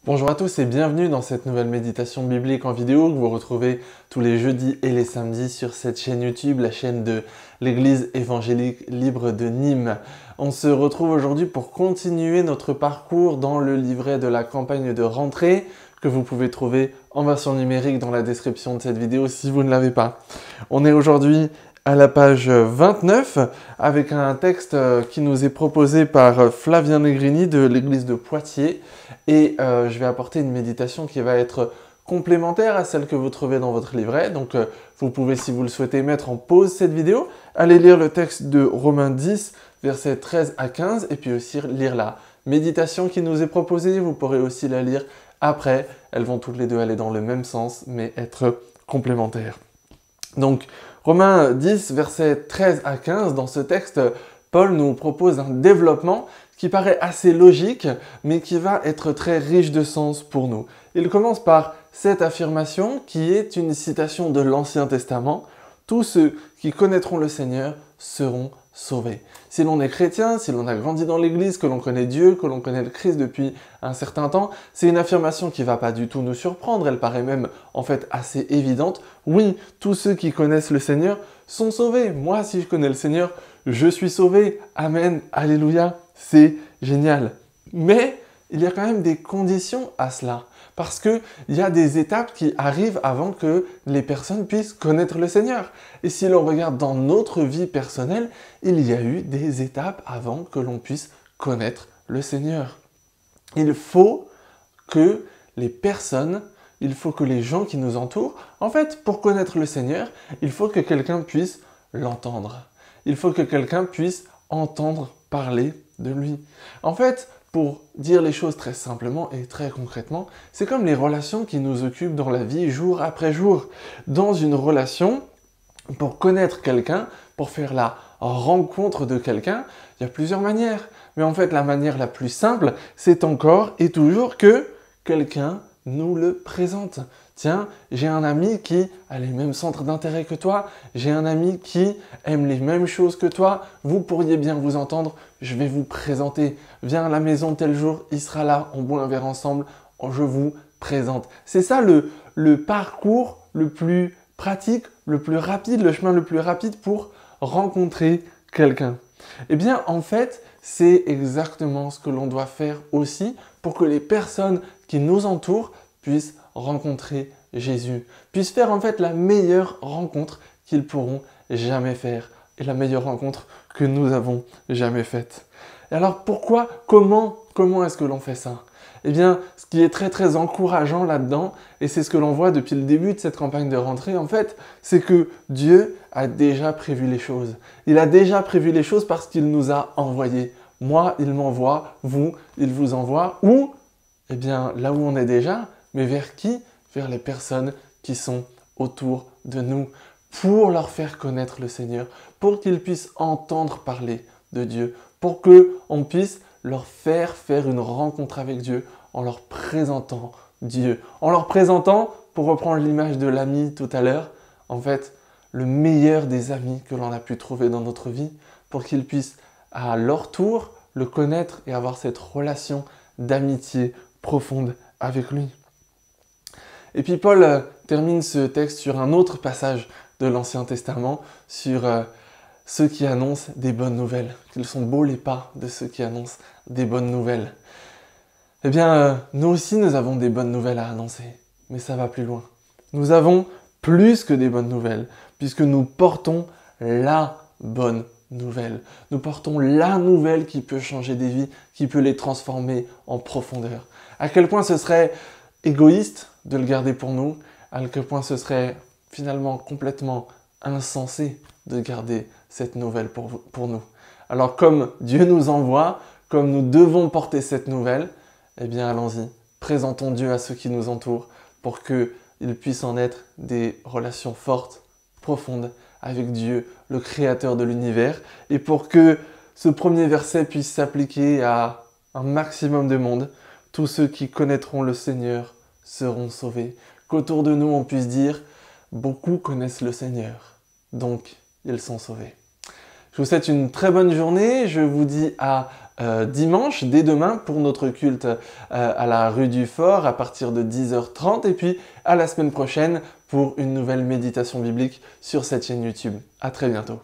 Bonjour à tous et bienvenue dans cette nouvelle méditation biblique en vidéo que vous retrouvez tous les jeudis et les samedis sur cette chaîne YouTube, la chaîne de l'Église évangélique libre de Nîmes. On se retrouve aujourd'hui pour continuer notre parcours dans le livret de la campagne de rentrée que vous pouvez trouver en version numérique dans la description de cette vidéo si vous ne l'avez pas. On est aujourd'hui à la page 29 avec un texte qui nous est proposé par Flavien Negrini de l'église de Poitiers et je vais apporter une méditation qui va être complémentaire à celle que vous trouvez dans votre livret. Donc vous pouvez, si vous le souhaitez, mettre en pause cette vidéo, aller lire le texte de Romains 10 versets 13 à 15 et puis aussi lire la méditation qui nous est proposée. Vous pourrez aussi la lire après. Elles vont toutes les deux aller dans le même sens mais être complémentaires. Donc, Romains 10, versets 13 à 15, dans ce texte, Paul nous propose un développement qui paraît assez logique, mais qui va être très riche de sens pour nous. Il commence par cette affirmation qui est une citation de l'Ancien Testament. Tous ceux qui connaîtront le Seigneur seront sauvés. Si l'on est chrétien, si l'on a grandi dans l'Église, que l'on connaît Dieu, que l'on connaît le Christ depuis un certain temps, c'est une affirmation qui ne va pas du tout nous surprendre, elle paraît même en fait assez évidente. Oui, tous ceux qui connaissent le Seigneur sont sauvés. Moi, si je connais le Seigneur, je suis sauvé. Amen, alléluia, c'est génial. Mais il y a quand même des conditions à cela. Parce qu'il y a des étapes qui arrivent avant que les personnes puissent connaître le Seigneur. Et si l'on regarde dans notre vie personnelle, il y a eu des étapes avant que l'on puisse connaître le Seigneur. Il faut que les personnes, il faut que les gens qui nous entourent, en fait, pour connaître le Seigneur, il faut que quelqu'un puisse l'entendre. Il faut que quelqu'un puisse entendre parler de lui. En fait, pour dire les choses très simplement et très concrètement, c'est comme les relations qui nous occupent dans la vie jour après jour. Dans une relation, pour connaître quelqu'un, pour faire la rencontre de quelqu'un, il y a plusieurs manières. Mais en fait, la manière la plus simple, c'est encore et toujours que quelqu'un nous le présente. Tiens, j'ai un ami qui a les mêmes centres d'intérêt que toi, j'ai un ami qui aime les mêmes choses que toi, vous pourriez bien vous entendre, je vais vous présenter. Viens à la maison tel jour, il sera là, on boit un verre ensemble, je vous présente. C'est ça le parcours le plus pratique, le plus rapide, le chemin le plus rapide pour rencontrer quelqu'un. Eh bien, en fait, c'est exactement ce que l'on doit faire aussi pour que les personnes qui nous entourent puissent rencontrer Jésus, puissent faire en fait la meilleure rencontre qu'ils pourront jamais faire et la meilleure rencontre que nous avons jamais faite. Et alors pourquoi, comment est-ce que l'on fait ça? Eh bien, ce qui est très très encourageant là-dedans, et c'est ce que l'on voit depuis le début de cette campagne de rentrée, en fait, c'est que Dieu a déjà prévu les choses. Il a déjà prévu les choses parce qu'il nous a envoyés. Moi, il m'envoie, vous, il vous envoie. Où? Eh bien, là où on est déjà, mais vers qui? Vers les personnes qui sont autour de nous, pour leur faire connaître le Seigneur, pour qu'ils puissent entendre parler de Dieu, pour qu'on puisse leur faire une rencontre avec Dieu en leur présentant Dieu. En leur présentant, pour reprendre l'image de l'ami tout à l'heure, en fait, le meilleur des amis que l'on a pu trouver dans notre vie, pour qu'ils puissent à leur tour le connaître et avoir cette relation d'amitié profonde avec lui. Et puis Paul termine ce texte sur un autre passage de l'Ancien Testament, sur ceux qui annoncent des bonnes nouvelles. Qu'ils sont beaux les pas de ceux qui annoncent des bonnes nouvelles. Eh bien, nous aussi, nous avons des bonnes nouvelles à annoncer. Mais ça va plus loin. Nous avons plus que des bonnes nouvelles, puisque nous portons la bonne nouvelle. Nous portons la nouvelle qui peut changer des vies, qui peut les transformer en profondeur. À quel point ce serait égoïste de le garder pour nous, à quel point ce serait finalement complètement insensé de garder cette nouvelle pour nous. Alors comme Dieu nous envoie, comme nous devons porter cette nouvelle, eh bien allons-y, présentons Dieu à ceux qui nous entourent pour qu'ils puissent en être des relations fortes, profondes avec Dieu, le Créateur de l'univers, et pour que ce premier verset puisse s'appliquer à un maximum de monde. Tous ceux qui connaîtront le Seigneur seront sauvés. Qu'autour de nous on puisse dire « Beaucoup connaissent le Seigneur, donc ils sont sauvés ». Je vous souhaite une très bonne journée. Je vous dis à dimanche, dès demain, pour notre culte à la rue du Fort à partir de 10h30 et puis à la semaine prochaine pour une nouvelle méditation biblique sur cette chaîne YouTube. À très bientôt.